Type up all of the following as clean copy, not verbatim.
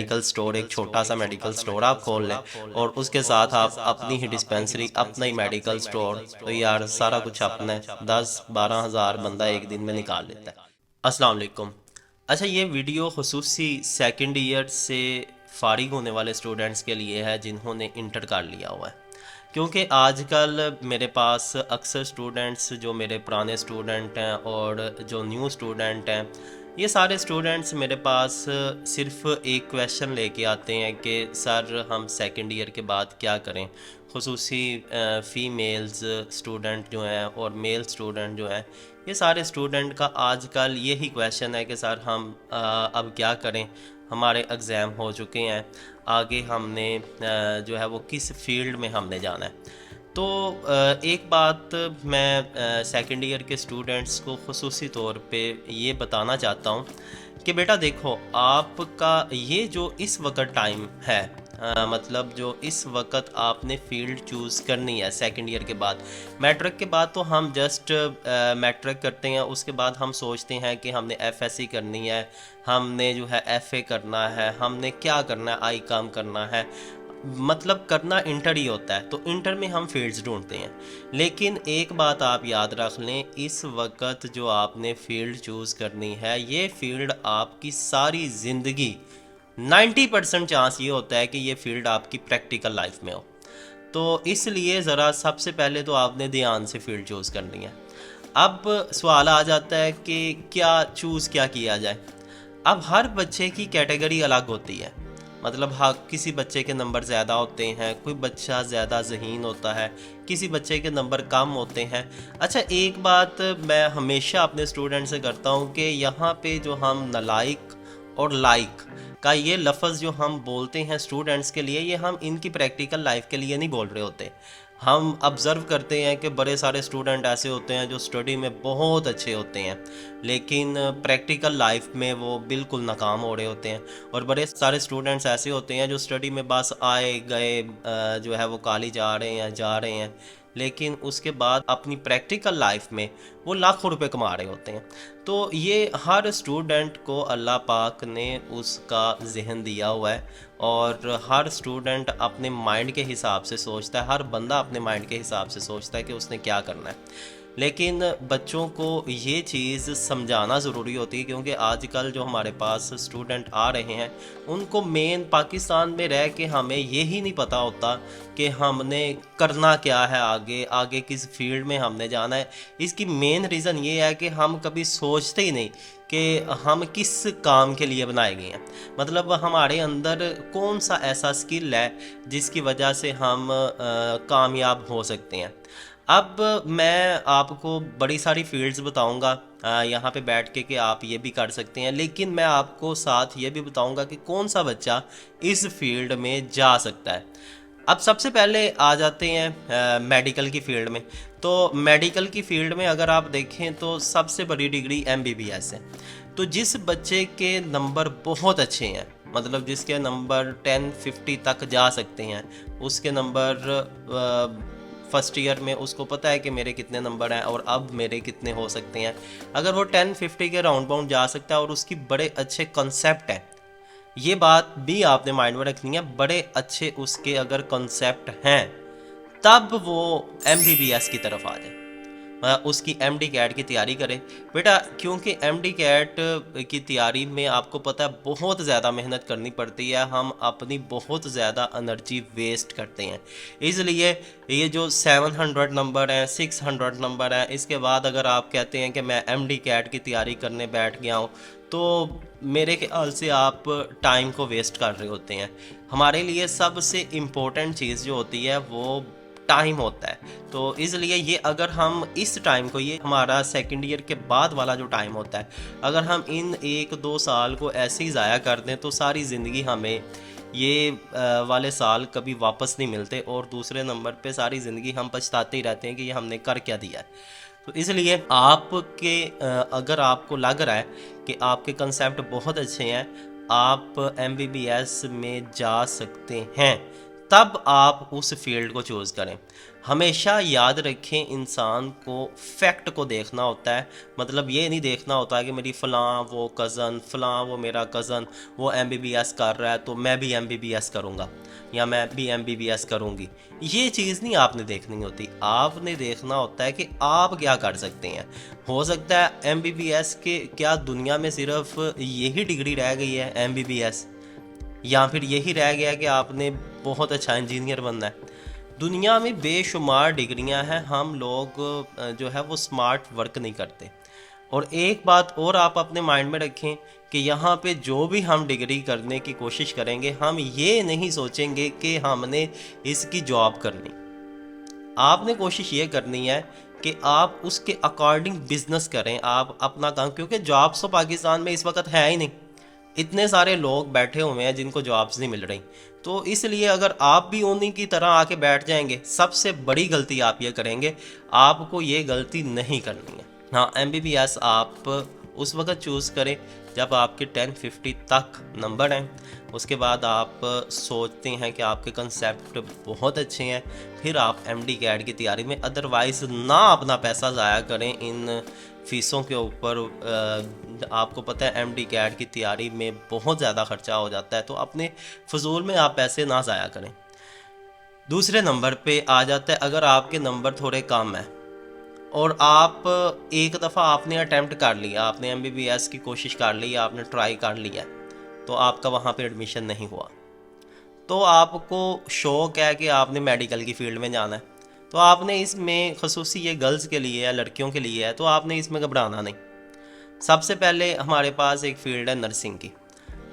Medical store, एक छोटा सा मेडिकल स्टोर आप खोल लें और उसके साथ आप अपनी ही डिस्पेंसरी, अपना ही मेडिकल स्टोर, तो यार सारा कुछ अपने 10-12 हज़ार बंदा एक दिन में निकाल लेता है। अस्सलाम वालेकुम। अच्छा, ये वीडियो खुसूसी सेकंड ईयर से फारिग होने वाले स्टूडेंट्स के लिए है जिन्होंने इंटर कर लिया हुआ है, क्योंकि आजकल मेरे पास अक्सर स्टूडेंट्स जो मेरे पुराने स्टूडेंट हैं और जो न्यू स्टूडेंट हैं, ये सारे स्टूडेंट्स मेरे पास सिर्फ एक क्वेश्चन लेके आते हैं कि सर हम सेकंड ईयर के बाद क्या करें। खुसूसी फ़ीमेल्स स्टूडेंट जो हैं और मेल स्टूडेंट जो हैं, ये सारे स्टूडेंट का आजकल यही क्वेश्चन है कि सर हम अब क्या करें, हमारे एग्ज़ाम हो चुके हैं, आगे हमने जो है वो किस फील्ड में हमने जाना है। तो एक बात मैं सेकंड ईयर के स्टूडेंट्स को ख़ुसूसी तौर पे ये बताना चाहता हूँ कि बेटा देखो, आपका ये जो इस वक्त टाइम है, मतलब जो इस वक्त आपने फील्ड चूज़ करनी है सेकंड ईयर के बाद। मैट्रिक के बाद तो हम जस्ट मैट्रिक करते हैं, उसके बाद हम सोचते हैं कि हमने एफएससी करनी है, हमने जो है एफए करना है, हमने क्या करना है, आई काम करना है, मतलब करना इंटर ही होता है। तो इंटर में हम फील्ड्स ढूंढते हैं। लेकिन एक बात आप याद रख लें, इस वक्त जो आपने फील्ड चूज़ करनी है, ये फील्ड आपकी सारी ज़िंदगी 90% चांस ये होता है कि ये फील्ड आपकी प्रैक्टिकल लाइफ में हो। तो इसलिए ज़रा सबसे पहले तो आपने ध्यान से फील्ड चूज़ करनी है। अब सवाल आ जाता है कि क्या किया जाए। अब हर बच्चे की कैटेगरी अलग होती है। मतलब हाँ, किसी बच्चे के नंबर ज़्यादा होते हैं, कोई बच्चा ज़्यादा ज़हीन होता है, किसी बच्चे के नंबर कम होते हैं। अच्छा, एक बात मैं हमेशा अपने स्टूडेंट से करता हूँ कि यहाँ पे जो हम नालायक और लाइक का ये लफ्ज़ जो हम बोलते हैं स्टूडेंट्स के लिए, ये हम इनकी प्रैक्टिकल लाइफ के लिए नहीं बोल रहे होते। हम ऑब्ज़र्व करते हैं कि बड़े सारे स्टूडेंट ऐसे होते हैं जो स्टडी में बहुत अच्छे होते हैं, लेकिन प्रैक्टिकल लाइफ में वो बिल्कुल नाकाम हो रहे होते हैं। और बड़े सारे स्टूडेंट्स ऐसे होते हैं जो स्टडी में बस आए गए, जो है वो कॉलेज जा रहे हैं, लेकिन उसके बाद अपनी प्रैक्टिकल लाइफ में वो लाखों रुपए कमा रहे होते हैं। तो ये हर स्टूडेंट को अल्लाह पाक ने उसका जहन दिया हुआ है, और हर स्टूडेंट अपने माइंड के हिसाब से सोचता है, हर बंदा अपने माइंड के हिसाब से सोचता है कि उसने क्या करना है। लेकिन बच्चों को ये चीज़ समझाना ज़रूरी होती है, क्योंकि आजकल जो हमारे पास स्टूडेंट आ रहे हैं, उनको मेन पाकिस्तान में रह के हमें यही नहीं पता होता कि हमने करना क्या है, आगे आगे किस फील्ड में हमने जाना है। इसकी मेन रीज़न ये है कि हम कभी सोचते ही नहीं कि हम किस काम के लिए बनाए गए हैं। मतलब हमारे अंदर कौन सा ऐसा स्किल है जिसकी वजह से हम कामयाब हो सकते हैं। अब मैं आपको बड़ी सारी फील्ड्स बताऊंगा यहाँ पे बैठ के कि आप ये भी कर सकते हैं, लेकिन मैं आपको साथ ये भी बताऊंगा कि कौन सा बच्चा इस फील्ड में जा सकता है। अब सबसे पहले आ जाते हैं मेडिकल की फील्ड में। तो मेडिकल की फील्ड में अगर आप देखें तो सबसे बड़ी डिग्री एमबीबीएस है। तो जिस बच्चे के नंबर बहुत अच्छे हैं, मतलब जिसके नंबर 1050 तक जा सकते हैं, उसके नंबर फर्स्ट ईयर में उसको पता है कि मेरे कितने नंबर हैं और अब मेरे कितने हो सकते हैं। अगर वो 1050 के राउंड बाउंड जा सकता है और उसकी बड़े अच्छे कॉन्सेप्ट हैं, ये बात भी आपने माइंड में रखनी है, बड़े अच्छे उसके अगर कॉन्सेप्ट हैं, तब वो एमबीबीएस की तरफ आ जाए, उसकी एमडी कैट की तैयारी करे बेटा। क्योंकि एमडी कैट की तैयारी में आपको पता है बहुत ज़्यादा मेहनत करनी पड़ती है, हम अपनी बहुत ज़्यादा एनर्जी वेस्ट करते हैं। इसलिए ये जो 700 नंबर हैं, 600 नंबर हैं, इसके बाद अगर आप कहते हैं कि मैं एमडी कैट की तैयारी करने बैठ गया हूँ, तो मेरे ख्याल से आप टाइम को वेस्ट कर रहे होते हैं। हमारे लिए सबसे इम्पोर्टेंट चीज़ जो होती है वो टाइम होता है। तो इसलिए ये अगर हम इस टाइम को, ये हमारा सेकंड ईयर के बाद वाला जो टाइम होता है, अगर हम इन 1-2 साल को ऐसे ही ज़ाया कर दें तो सारी ज़िंदगी हमें ये वाले साल कभी वापस नहीं मिलते, और दूसरे नंबर पे सारी ज़िंदगी हम पछताते ही रहते हैं कि ये हमने कर क्या दिया है। तो इसलिए आपके अगर आपको लग रहा है कि आपके कंसेप्ट बहुत अच्छे हैं, आप एमबीबीएस में जा सकते हैं, तब आप उस फील्ड को चूज़ करें। हमेशा याद रखें, इंसान को फैक्ट को देखना होता है। मतलब ये नहीं देखना होता है कि मेरी फ़लाँ वो कज़न, फ़लाँ वो मेरा कज़न वो MBBS कर रहा है तो मैं भी MBBS करूँगा या मैं भी MBBS करूँगी। ये चीज़ नहीं आपने देखनी होती। आपने देखना होता है कि आप क्या कर सकते हैं। हो सकता है MBBS के क्या दुनिया में सिर्फ यही डिग्री रह गई है MBBS, या फिर यही रह गया कि आपने बहुत अच्छा इंजीनियर बनना है। दुनिया में बेशुमार डिग्रियां हैं, हम लोग जो है वो स्मार्ट वर्क नहीं करते। और एक बात और आप अपने माइंड में रखें कि यहाँ पे जो भी हम डिग्री करने की कोशिश करेंगे, हम ये नहीं सोचेंगे कि हमने इसकी जॉब करनी। आपने कोशिश ये करनी है कि आप उसके अकॉर्डिंग बिजनेस करें, आप अपना काम, क्योंकि जॉब्स तो पाकिस्तान में इस वक्त है ही नहीं। इतने सारे लोग बैठे हुए हैं जिनको जॉब्स नहीं मिल रही। तो इसलिए अगर आप भी उन्हीं की तरह आके बैठ जाएंगे, सबसे बड़ी गलती आप ये करेंगे। आपको ये गलती नहीं करनी है। हाँ, MBBS आप उस वक्त चूज़ करें जब आपके 1050 तक नंबर हैं। उसके बाद आप सोचते हैं कि आपके कंसेप्ट बहुत अच्छे हैं, फिर आप MD कैड की तैयारी में, अदरवाइज़ ना अपना पैसा ज़ाया करें इन फ़ीसों के ऊपर। आपको पता है MD कैड की तैयारी में बहुत ज़्यादा ख़र्चा हो जाता है, तो अपने फजूल में आप पैसे ना ज़ाया करें। दूसरे नंबर पे आ जाता है, अगर आपके नंबर थोड़े कम हैं और आप एक दफ़ा आपने अटैम्प्ट कर लिया, आपने MBBS की कोशिश कर ली, आपने ट्राई कर लिया, तो आपका वहाँ पे एडमिशन नहीं हुआ, तो आपको शौक है कि आपने मेडिकल की फ़ील्ड में जाना है, तो आपने इसमें, खसूसी ये गर्ल्स के लिए है, लड़कियों के लिए है, तो आपने इसमें घबराना नहीं। सबसे पहले हमारे पास एक फ़ील्ड है नर्सिंग की।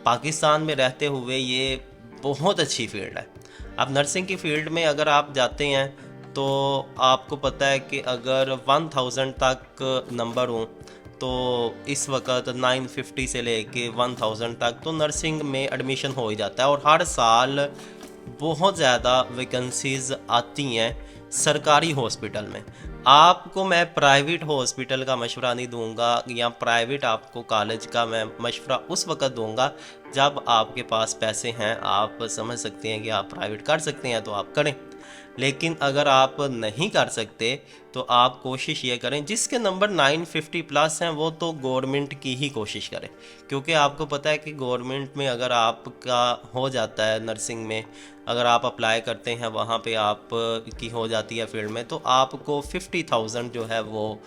पाकिस्तान में रहते हुए ये बहुत अच्छी फ़ील्ड है। अब नर्सिंग की फ़ील्ड में अगर आप जाते हैं तो आपको पता है कि अगर 1000 तक नंबर हों तो इस वक्त 950 से लेके 1000 तक तो नर्सिंग में एडमिशन हो ही जाता है। और हर साल बहुत ज़्यादा वैकेंसीज़ आती हैं सरकारी हॉस्पिटल में। आपको मैं प्राइवेट हॉस्पिटल का मशवरा नहीं दूंगा, या प्राइवेट आपको कॉलेज का मैं मशवरा उस वक्त दूंगा जब आपके पास पैसे हैं, आप समझ सकते हैं कि आप प्राइवेट कर सकते हैं तो आप करें। लेकिन अगर आप नहीं कर सकते तो आप कोशिश ये करें, जिसके नंबर 950 प्लस हैं वो तो गवर्नमेंट की ही कोशिश करें, क्योंकि आपको पता है कि गवर्नमेंट में अगर आपका हो जाता है, नर्सिंग में अगर आप अप्लाई करते हैं, वहाँ पे आप की हो जाती है फील्ड में, तो आपको 50,000 जो है वो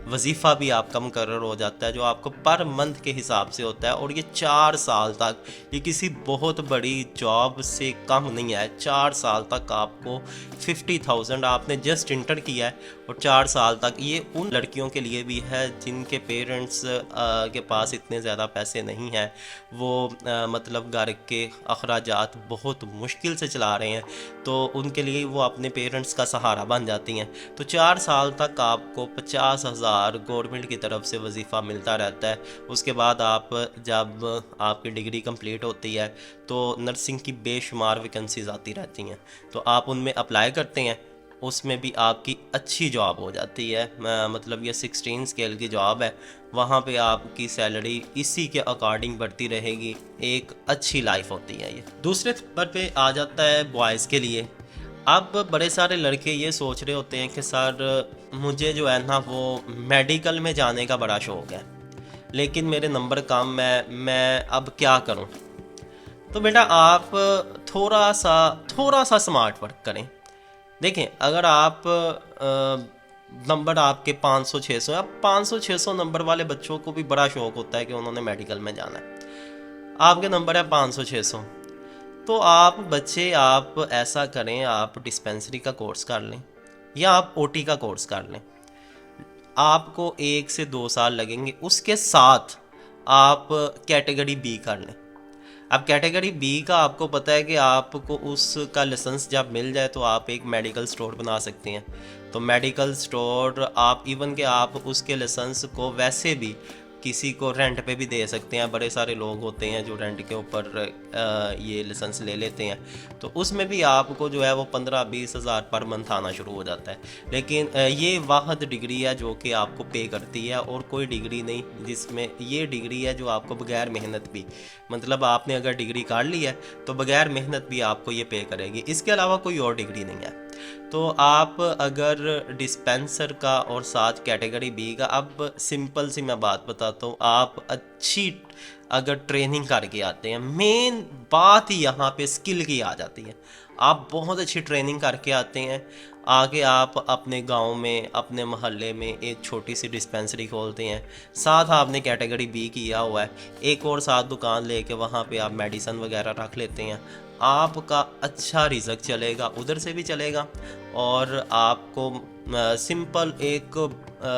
वजीफ़ा भी आपका मुकर्रर हो जाता है, जो आपको पर मंथ के हिसाब से होता है। और ये 4 साल तक, ये किसी बहुत बड़ी जॉब से कम नहीं है। 4 साल तक आपको 50,000, आपने जस्ट इंटर किया है और 4 साल तक, ये उन लड़कियों के लिए भी है जिनके पेरेंट्स के पास इतने ज़्यादा पैसे नहीं हैं, वो मतलब घर के अखराजात बहुत मुश्किल से चला रहे हैं, तो उनके लिए वो अपने पेरेंट्स का सहारा बन जाती हैं। तो 4 साल तक आपको 50,000 गवर्नमेंट की तरफ से वजीफ़ा मिलता रहता है। उसके बाद आप जब आपकी डिग्री कंप्लीट होती है तो नर्सिंग की बेशुमार वैकेंसीज आती रहती हैं, तो आप उनमें अप्लाई करते हैं, उसमें भी आपकी अच्छी जॉब हो जाती है। मतलब ये 16 स्केल की जॉब है, वहाँ पे आपकी सैलरी इसी के अकॉर्डिंग बढ़ती रहेगी, एक अच्छी लाइफ होती है ये। दूसरे नंबर पे आ जाता है बॉयज़ के लिए। अब बड़े सारे लड़के ये सोच रहे होते हैं कि सर मुझे जो है ना वो मेडिकल में जाने का बड़ा शौक़ है, लेकिन मेरे नंबर कम है, मैं अब क्या करूं? तो बेटा आप थोड़ा सा स्मार्ट वर्क करें। देखें, अगर आप नंबर आपके 500-600, अब 500-600 नंबर वाले बच्चों को भी बड़ा शौक़ होता है कि उन्होंने मेडिकल में जाना है। आपके नंबर है 500-600, तो आप बच्चे, आप ऐसा करें, आप डिस्पेंसरी का कोर्स कर लें या आप OT का कोर्स कर लें। आपको 1 से 2 साल लगेंगे, उसके साथ आप कैटेगरी B कर लें। अब कैटेगरी B का आपको पता है कि आपको उसका लाइसेंस जब मिल जाए तो आप एक मेडिकल स्टोर बना सकते हैं। तो मेडिकल स्टोर आप इवन के आप उसके लाइसेंस को वैसे भी किसी को रेंट पे भी दे सकते हैं। बड़े सारे लोग होते हैं जो रेंट के ऊपर ये लाइसेंस ले लेते हैं, तो उसमें भी आपको जो है वो 15-20 हज़ार पर मंथ आना शुरू हो जाता है। लेकिन ये वाहद डिग्री है जो कि आपको पे करती है, और कोई डिग्री नहीं जिसमें ये डिग्री है जो आपको बगैर मेहनत भी, मतलब आपने अगर डिग्री काट ली है तो बगैर मेहनत भी आपको ये पे करेगी। इसके अलावा कोई और डिग्री नहीं है। तो आप अगर डिस्पेंसर का और साथ कैटेगरी बी का, अब सिंपल सी मैं बात बताता हूँ, आप अच्छी अगर ट्रेनिंग करके आते हैं, मेन बात यहाँ पे स्किल की आ जाती है। आप बहुत अच्छी ट्रेनिंग करके आते हैं, आगे आप अपने गांव में, अपने मोहल्ले में एक छोटी सी डिस्पेंसरी खोलते हैं, साथ आपने कैटेगरी बी किया हुआ है, एक और साथ दुकान लेके वहाँ पे आप मेडिसिन वगैरह रख लेते हैं, आपका अच्छा रिजल्ट चलेगा, उधर से भी चलेगा, और आपको सिंपल एक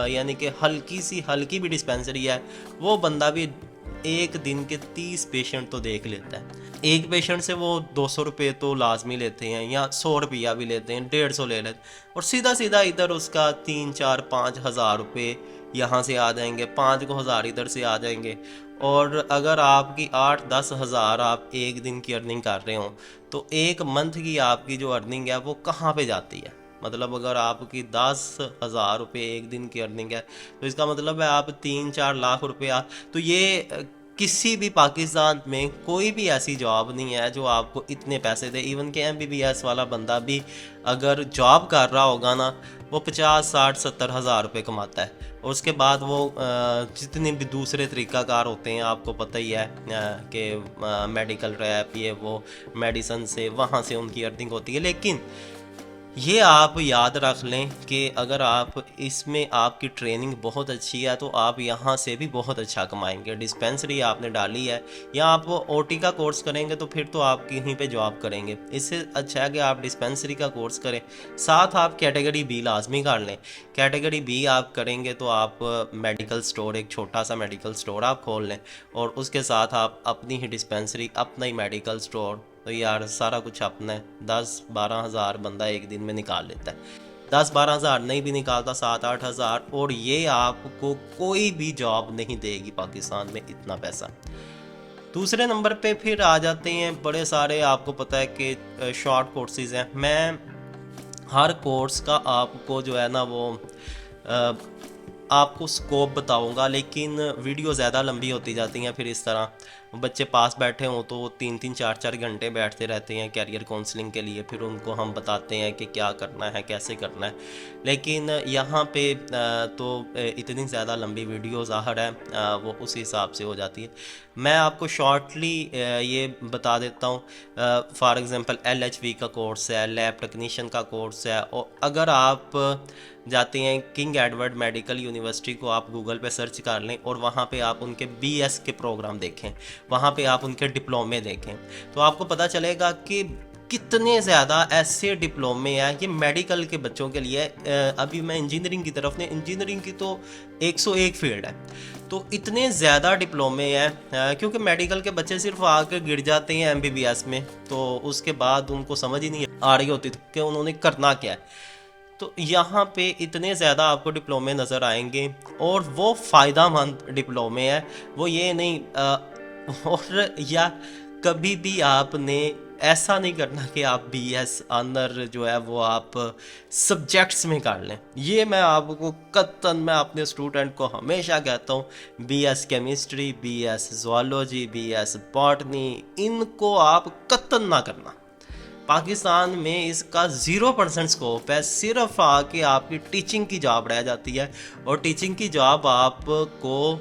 यानी कि हल्की भी डिस्पेंसरी है, वो बंदा भी एक दिन के 30 पेशेंट तो देख लेता है। एक पेशेंट से वो 200 रुपये तो लाजमी लेते हैं, या 100 रुपया भी लेते हैं, 150 ले लेते हैं, और सीधा सीधा इधर उसका 3-4-5 हज़ार रुपये यहाँ से आ जाएंगे, 5 को हज़ार इधर से आ जाएंगे। और अगर आपकी 8-10 हज़ार आप एक दिन की अर्निंग कर रहे हो, तो एक मंथ की आपकी जो अर्निंग है वो कहाँ पे जाती है? मतलब अगर आपकी 10 हज़ार रुपये एक दिन की अर्निंग है, तो इसका मतलब है आप 3-4 लाख रुपया। तो ये किसी भी पाकिस्तान में कोई भी ऐसी जॉब नहीं है जो आपको इतने पैसे दे। इवन के MBBS वाला बंदा भी अगर जॉब कर रहा होगा ना, वो 50-60-70 हज़ार रुपये कमाता है, और उसके बाद वो जितने भी दूसरे तरीक़ाकार होते हैं, आपको पता ही है कि मेडिकल रैप, ये वो मेडिसन से, वहाँ से उनकी अर्निंग होती है। लेकिन ये आप याद रख लें कि अगर आप इसमें आपकी ट्रेनिंग बहुत अच्छी है तो आप यहाँ से भी बहुत अच्छा कमाएंगे। डिस्पेंसरी आपने डाली है, या आप OT का कोर्स करेंगे तो फिर तो आप कहीं पे जॉब करेंगे। इससे अच्छा है कि आप डिस्पेंसरी का कोर्स करें, साथ आप कैटेगरी बी लाजमी कर लें। कैटेगरी बी आप करेंगे तो आप मेडिकल स्टोर, एक छोटा सा मेडिकल स्टोर आप खोल लें, और उसके साथ आप अपनी ही डिस्पेंसरी, अपना ही मेडिकल स्टोर, तो यार सारा कुछ अपना है। 10-12 हज़ार बंदा एक दिन में निकाल लेता है, 10-12 हज़ार नहीं भी निकालता, 7-8 हज़ार, और ये आपको कोई भी जॉब नहीं देगी पाकिस्तान में इतना पैसा। दूसरे नंबर पे फिर आ जाते हैं बड़े सारे, आपको पता है कि शॉर्ट कोर्सेज हैं। मैं हर कोर्स का आपको जो है ना वो आपको स्कोप बताऊंगा, लेकिन वीडियो ज़्यादा लंबी होती जाती हैं। फिर इस तरह बच्चे पास बैठे हों तो वो 3-3 4-4 घंटे बैठते रहते हैं कैरियर काउंसलिंग के लिए, फिर उनको हम बताते हैं कि क्या करना है, कैसे करना है। लेकिन यहाँ पे तो इतनी ज़्यादा लंबी वीडियो ज़ाहिर है वो उस हिसाब से हो जाती है। मैं आपको शॉर्टली ये बता देता हूँ। फॉर एग्ज़ाम्पल LHV का कोर्स है, लैब टेक्नीशियन का कोर्स है, और अगर आप जाते हैं किंग एडवर्ड मेडिकल यूनिवर्सिटी को आप गूगल पे सर्च कर लें, और वहाँ पे आप उनके BS के प्रोग्राम देखें, वहाँ पे आप उनके डिप्लोमे देखें, तो आपको पता चलेगा कि कितने ज़्यादा ऐसे डिप्लोमे हैं ये मेडिकल के बच्चों के लिए। अभी मैं इंजीनियरिंग की तरफ ने, इंजीनियरिंग की तो 101 फील्ड है, तो इतने ज़्यादा डिप्लोमे हैं क्योंकि मेडिकल के बच्चे सिर्फ आकर गिर जाते हैं MBBS में, तो उसके बाद उनको समझ ही नहीं आ रही होती कि उन्होंने करना क्या है। तो यहाँ पे इतने ज़्यादा आपको डिप्लोमे नज़र आएंगे, और वो फ़ायदेमंद डिप्लोमे है, वो ये नहीं और या कभी भी आपने ऐसा नहीं करना कि आप BS ऑनर जो है वो आप सब्जेक्ट्स में कर लें। ये मैं आपको कतन, मैं अपने स्टूडेंट को हमेशा कहता हूँ, BS chemistry, BS zoology, BS botany, इनको आप कतन ना करना। पाकिस्तान में इसका 0% स्कोप है, सिर्फ आके आपकी टीचिंग की जॉब रह जाती है, और टीचिंग की जॉब आपको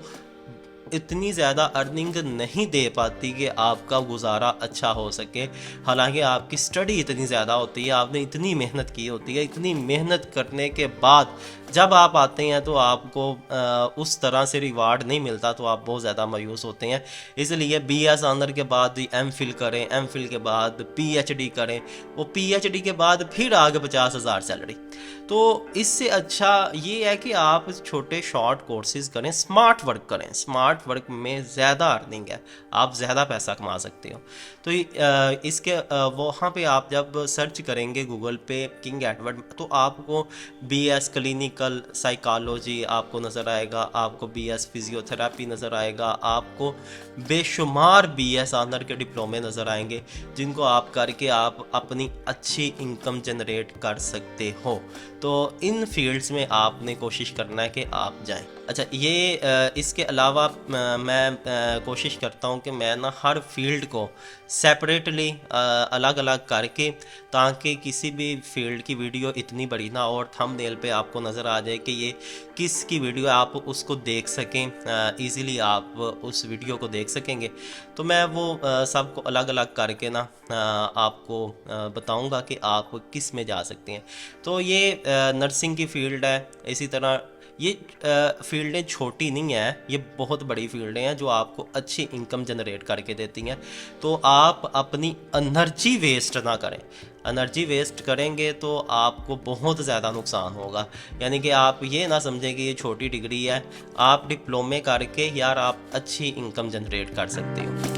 इतनी ज़्यादा अर्निंग नहीं दे पाती कि आपका गुजारा अच्छा हो सके। हालांकि आपकी स्टडी इतनी ज़्यादा होती है, आपने इतनी मेहनत की होती है, इतनी मेहनत करने के बाद जब आप आते हैं तो आपको उस तरह से रिवार्ड नहीं मिलता, तो आप बहुत ज़्यादा मायूस होते हैं। इसलिए BS ऑनर के बाद MPhil करें, MPhil के बाद PhD करें, वो PhD के बाद फिर आगे 50 हज़ार सैलरी। तो इससे अच्छा ये है कि आप छोटे शॉर्ट कोर्सेज करें, स्मार्ट वर्क करें। स्मार्ट वर्क में ज़्यादा अर्निंग है, आप ज़्यादा पैसा कमा सकते हो। तो इसके वहाँ पे आप जब सर्च करेंगे गूगल पे किंग एडवर्ड, तो आपको BS क्लिनिक क्लिनिकल साइकोलॉजी आपको नज़र आएगा, आपको बीएस फिजियोथेरेपी नज़र आएगा, आपको बेशुमार बीएस ऑनर के डिप्लोमे नज़र आएंगे जिनको आप करके आप अपनी अच्छी इनकम जनरेट कर सकते हो। तो इन फील्ड्स में आपने कोशिश करना है कि आप जाएं। अच्छा, ये इसके अलावा मैं कोशिश करता हूँ कि मैं ना हर फील्ड को सेपरेटली अलग अलग करके, ताकि किसी भी फील्ड की वीडियो इतनी बड़ी ना हो और थंबनेल पे आपको नज़र आ जाए कि ये किस की वीडियो है, आप उसको देख सकें, इजीली आप उस वीडियो को देख सकेंगे। तो मैं वो सबको अलग अलग करके ना आपको बताऊंगा कि आप किस में जा सकते हैं। तो ये नर्सिंग की फील्ड है। इसी तरह ये फील्डें छोटी नहीं हैं, ये बहुत बड़ी फील्डें हैं जो आपको अच्छी इनकम जनरेट करके देती हैं। तो आप अपनी एनर्जी वेस्ट ना करें। एनर्जी वेस्ट करेंगे तो आपको बहुत ज़्यादा नुकसान होगा। यानी कि आप ये ना समझें कि ये छोटी डिग्री है, आप डिप्लोमे करके यार आप अच्छी इनकम जनरेट कर सकते हो।